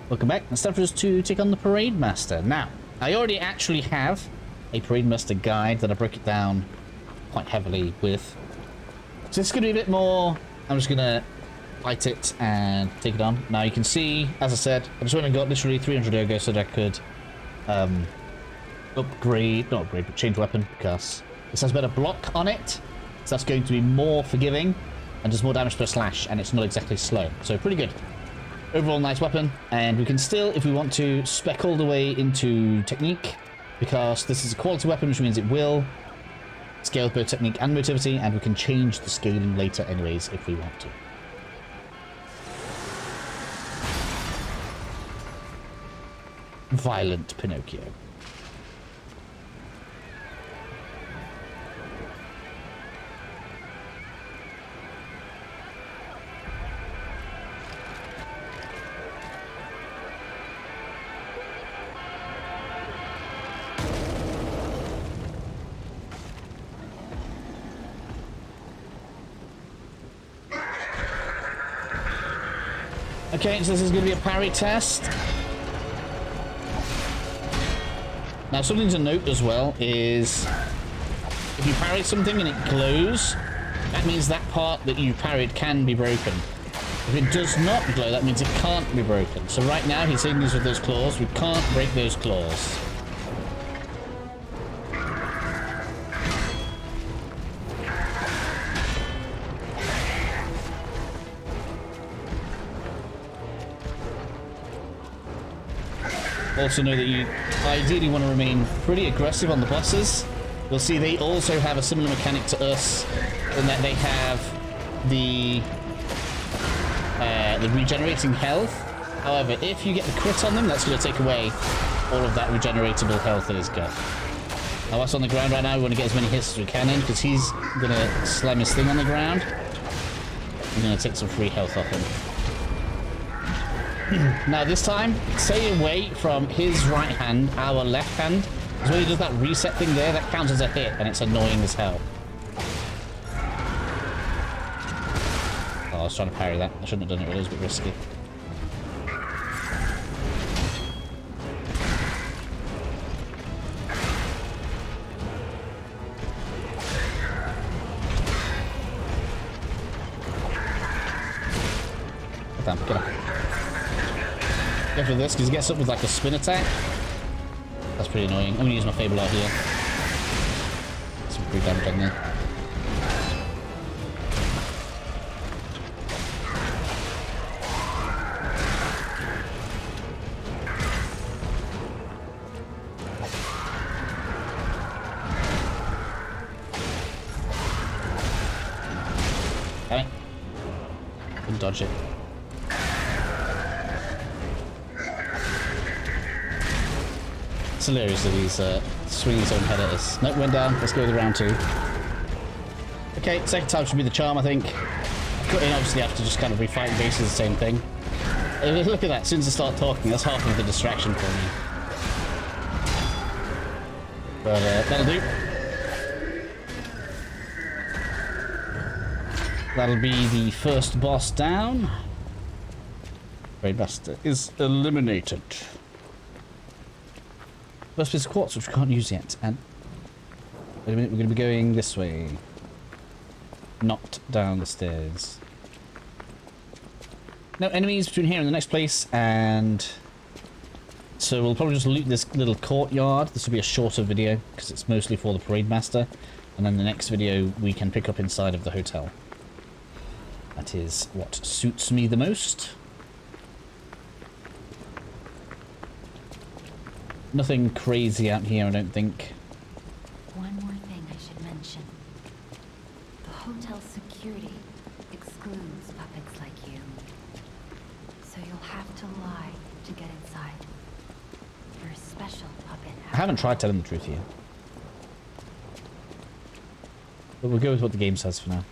Welcome back. It's time for us to take on the Parade Master. Now, I already actually have a Parade Master guide that I broke it down quite heavily with. So it's going to be a bit more... I'm just going to light it and take it on. Now you can see, as I said, I just went and got literally 300 ergo so that I could upgrade, not upgrade, but change weapon, because this has better block on it. So that's going to be more forgiving and does more damage per slash, and it's not exactly slow. So pretty good. Overall nice weapon, and we can still, if we want to, spec all the way into technique, because this is a quality weapon, which means it will scale with both technique and motivity, and we can change the scaling later anyways if we want to. Violent Pinocchio. Okay, so this is going to be a parry test. Now, something to note as well is if you parry something and it glows, that means that part that you parried can be broken. If it does not glow, that means it can't be broken. So right now, he's hitting us with those claws. We can't break those claws. Also know that you ideally want to remain pretty aggressive on the bosses. You'll see they also have a similar mechanic to us in that they have the regenerating health. However, if you get the crit on them, that's going to take away all of that regeneratable health that he's got. Now, whilst on the ground right now, we want to get as many hits as we can in, because he's going to slam his thing on the ground. I'm going to take some free health off him. Now this time, stay away from his right hand, our left hand. Because when he does that reset thing there, that counts as a hit, and it's annoying as hell. Oh, I was trying to parry that. I shouldn't have done it, it was a bit risky. Damn, get up. Go for this, because he gets up with like a spin attack. That's pretty annoying. I'm going to use my Fable out here. Some free damage on there. Damn it. Couldn't dodge it. It's hilarious that he's swinging his own head at us. Nope, went down. Let's go with round two. Okay, second time should be the charm, I think. I've cut in, obviously, after just kind of refighting basically the same thing. Look at that. As soon as I start talking, that's half of the distraction for me. But that'll do. That'll be the first boss down. Parade Master is eliminated. First piece of quartz, which we can't use yet. And wait a minute, we're going to be going this way. Not down the stairs. No enemies between here and the next place, and so we'll probably just loot this little courtyard. This will be a shorter video because it's mostly for the Parade Master, and then the next video we can pick up inside of the hotel. That is what suits me the most. Nothing crazy out here, I don't think. One more thing I should mention. The hotel security excludes puppets like you. So you'll have to lie to get inside. You're a special puppet. I haven't tried telling the truth here. But we'll go with what the game says for now.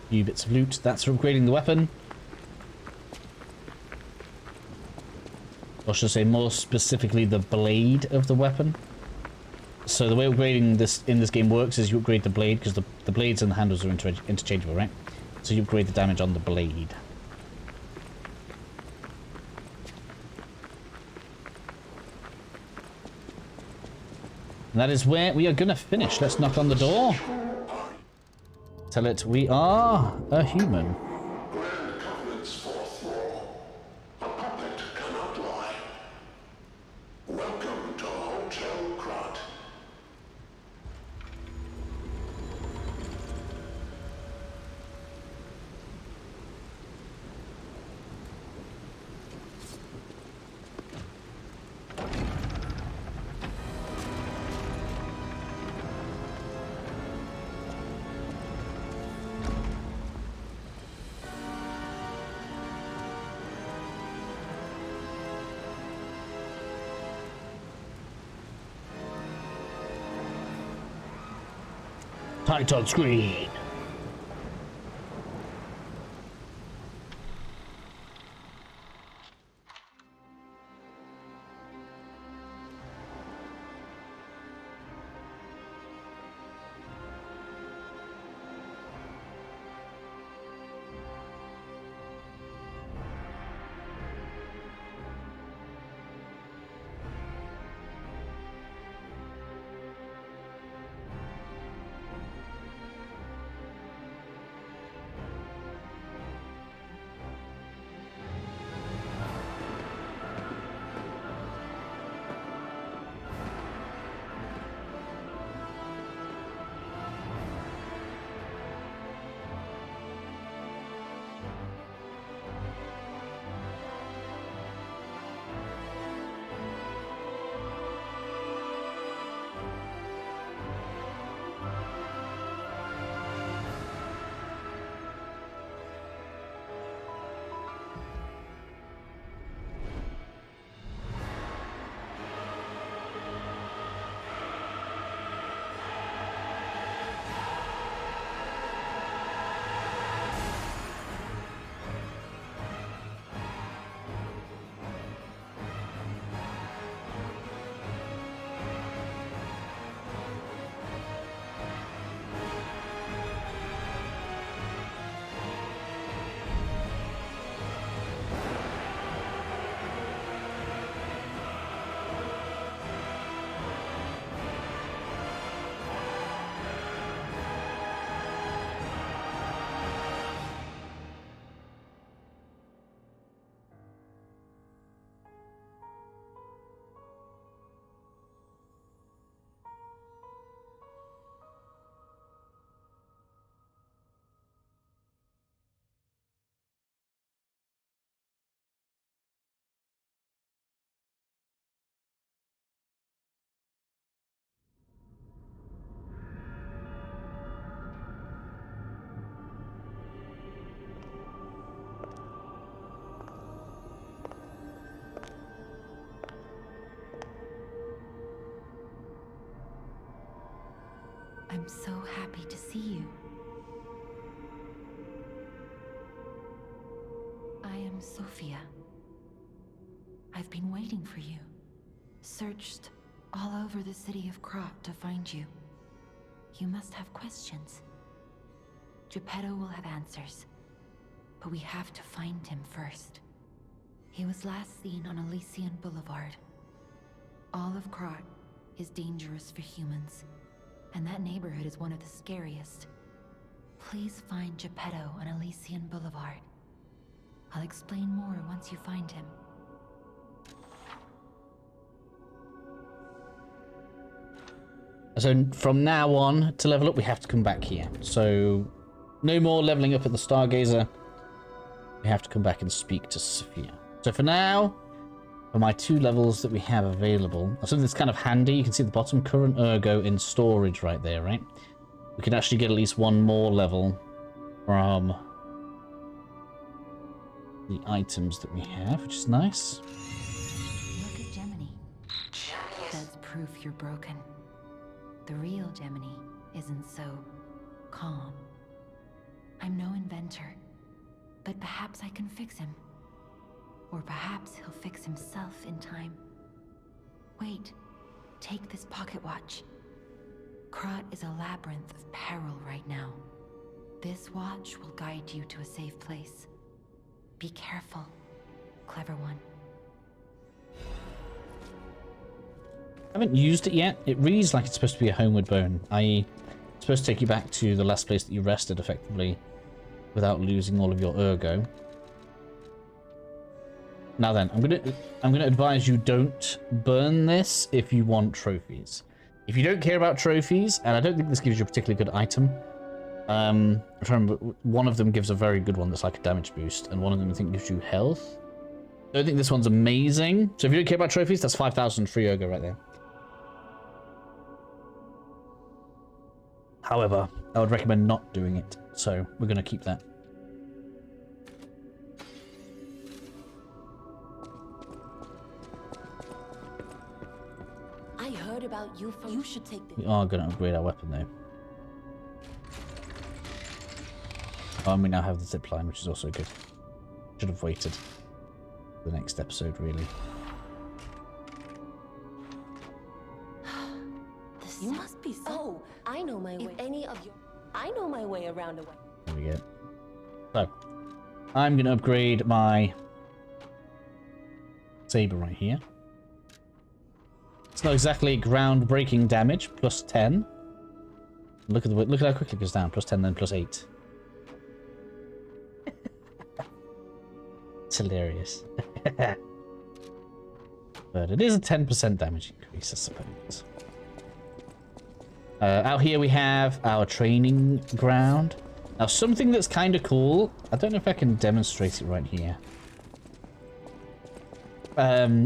Few bits of loot. That's for upgrading the weapon. Or should I say more specifically the blade of the weapon. So the way upgrading this in this game works is you upgrade the blade, because the blades and the handles are interchangeable, right? So you upgrade the damage on the blade. And that is where we are going to finish. Let's knock on the door. Tell it we are a human. Grand Covenant's fourth law. A puppet cannot lie. Welcome to Hotel Krat. Title screen. I'm so happy to see you. I am Sophia. I've been waiting for you. Searched all over the city of Krat to find you. You must have questions. Geppetto will have answers, but we have to find him first. He was last seen on Elysian Boulevard. All of Krat is dangerous for humans, and that neighborhood is one of the scariest. Please find Geppetto on Elysian Boulevard. I'll explain more once you find him. So from now on, to level up, we have to come back here. So no more leveling up at the Stargazer. We have to come back and speak to Sophia. So for now, for my 2 levels that we have available, something that's kind of handy, you can see at the bottom, current ergo in storage right there, right? We can actually get at least 1 more level from the items that we have, which is nice. Look at Gemini. That's proof you're broken. The real Gemini isn't so calm. I'm no inventor, but perhaps I can fix him. Or perhaps he'll fix himself in time. Wait, take this pocket watch. Krat is a labyrinth of peril right now. This watch will guide you to a safe place. Be careful, clever one. I haven't used it yet. It reads like it's supposed to be a homeward bone, i.e. it's supposed to take you back to the last place that you rested effectively without losing all of your ergo. Now then, I'm gonna advise you don't burn this if you want trophies. If you don't care about trophies, and I don't think this gives you a particularly good item. I'm trying to remember, one of them gives a very good one that's like a damage boost, and one of them I think gives you health. I don't think this one's amazing. So if you don't care about trophies, that's 5,000 free ergo right there. However, I would recommend not doing it, so we're gonna keep that. I heard about you from... You should take the... We are going to upgrade our weapon, though. Oh, and we now have the zip line, which is also good. Should have waited for the next episode, really. You must be so... Oh, I know my way. If any of you... I know my way around a way. There we go. So, I'm going to upgrade my saber right here. It's not exactly groundbreaking damage, plus 10. Look at how quickly it goes down. Plus 10, then plus 8. It's hilarious. But it is a 10% damage increase, I suppose. Out here we have our training ground. Now, something that's kind of cool. I don't know if I can demonstrate it right here.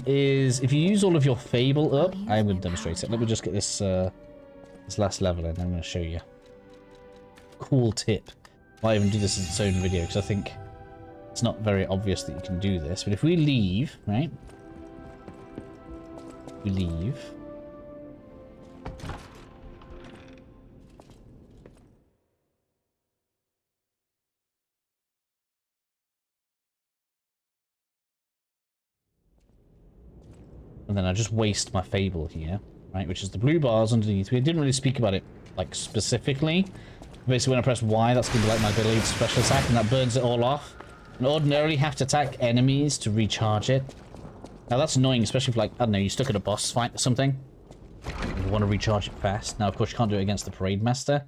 Is if you use all of your Fable up, I will demonstrate it. Let me just get this this last level in. I'm going to show you. Cool tip. Might even do this in its own video because I think it's not very obvious that you can do this. But if we leave, right? We leave. And then I just waste my Fable here, right? Which is the blue bars underneath. We didn't really speak about it, like, specifically. Basically, when I press Y, that's going to be like my delayed special attack, and that burns it all off. And ordinarily have to attack enemies to recharge it. Now, that's annoying, especially if, like, I don't know, you're stuck at a boss fight or something. You want to recharge it fast. Now, of course, you can't do it against the Parade Master.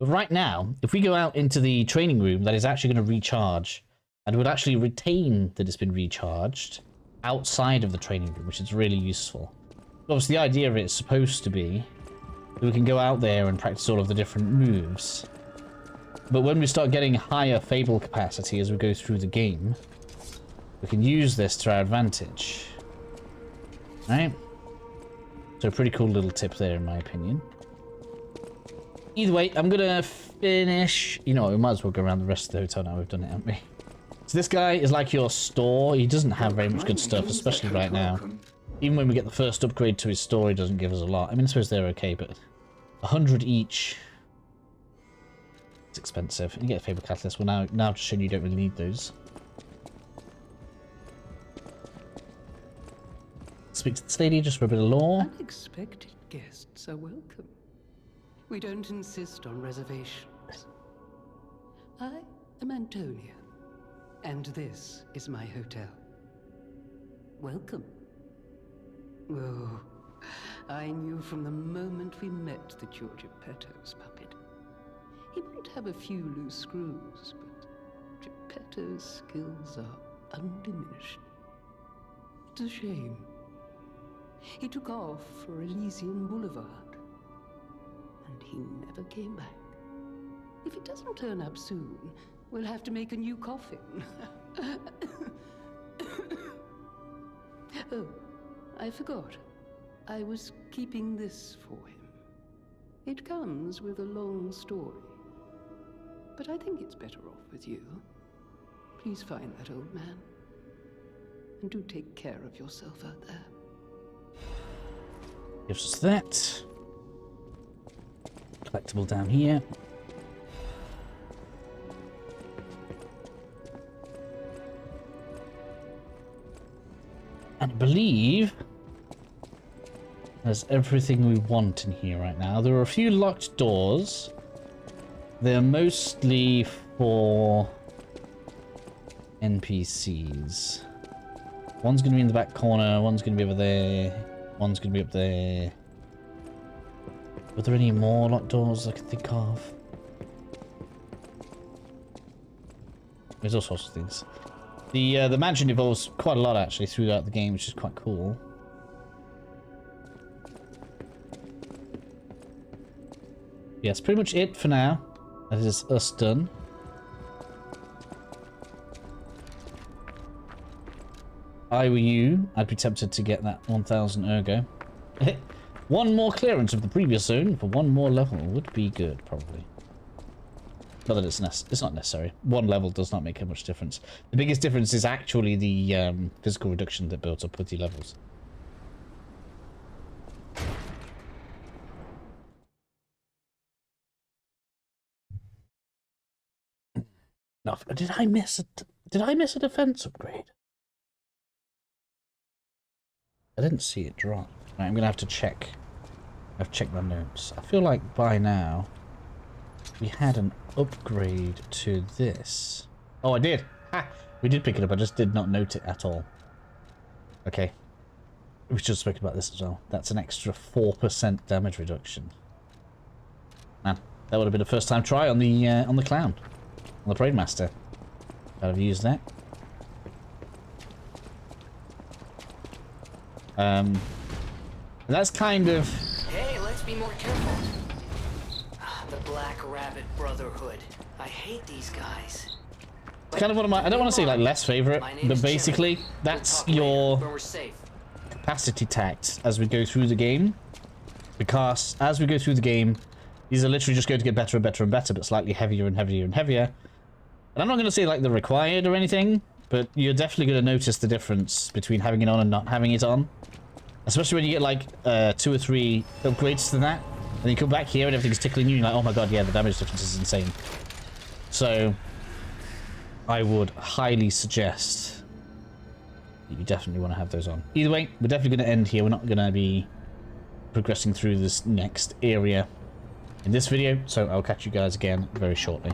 But right now, if we go out into the training room, that is actually going to recharge. And it would actually retain that it's been recharged outside of the training room, which is really useful. Obviously, the idea of it is supposed to be that we can go out there and practice all of the different moves. But when we start getting higher Fable capacity as we go through the game, we can use this to our advantage. Right? So a pretty cool little tip there, in my opinion. Either way, I'm gonna finish... You know what, we might as well go around the rest of the hotel now. We've done it, haven't we? So this guy is like your store. He doesn't have very much good stuff, especially right now. Even when we get the first upgrade to his store, he doesn't give us a lot. I mean, I suppose they're okay, but 100 each. It's expensive. And you get a Fable Catalyst. Well, now just showing you don't really need those. Speak to this lady just for a bit of lore. Unexpected guests are welcome. We don't insist on reservations. I am Antonia, and this is my hotel. Welcome. Oh, I knew from the moment we met that you're Geppetto's puppet. He might have a few loose screws, but Geppetto's skills are undiminished. It's a shame. He took off for Elysian Boulevard, and he never came back. If he doesn't turn up soon, we'll have to make a new coffin. Oh, I forgot. I was keeping this for him. It comes with a long story, but I think it's better off with you. Please find that old man, and do take care of yourself out there. Gives us that. Collectible down here. And I believe There's everything we want in here right now. There are a few locked doors. They're mostly for NPCs. One's going to be in the back corner, one's going to be over there, one's going to be up there. Were there any more locked doors I could think of? There's all sorts of things. The mansion evolves quite a lot actually throughout the game, which is quite cool. Yeah, that's pretty much it for now. That is us done. If I were you, I'd be tempted to get that 1000 ergo. One more clearance of the previous zone for one more level would be good, probably. Not that it's not necessary. One level does not make much difference. The biggest difference is actually the physical reduction that builds up with the levels. No, did I miss a defense upgrade? I didn't see it drop. Right, I'm gonna have to check. I've checked my notes. I feel like by now we had an upgrade to this. Oh, I did. Ha! We did pick it up. I just did not note it at all. Okay. We should have spoken about this as well. That's an extra 4% damage reduction. Man, that would have been a first-time try on the clown. On the Parade Master. I'd have used that. That's kind of... Hey, let's be more careful. The Black Rabbit Brotherhood. I hate these guys. It's kind of one of my... I don't want to say like less favorite, but basically that's your capacity tax as we go through the game. Because as we go through the game, these are literally just going to get better and better and better, but slightly heavier and heavier and heavier. And I'm not going to say like they're required or anything, but you're definitely going to notice the difference between having it on and not having it on. Especially when you get like 2 or 3 upgrades to that, and you come back here and everything's tickling you, and you're like, oh my god, yeah, the damage difference is insane. So, I would highly suggest that you definitely want to have those on. Either way, we're definitely going to end here. We're not going to be progressing through this next area in this video, so I'll catch you guys again very shortly.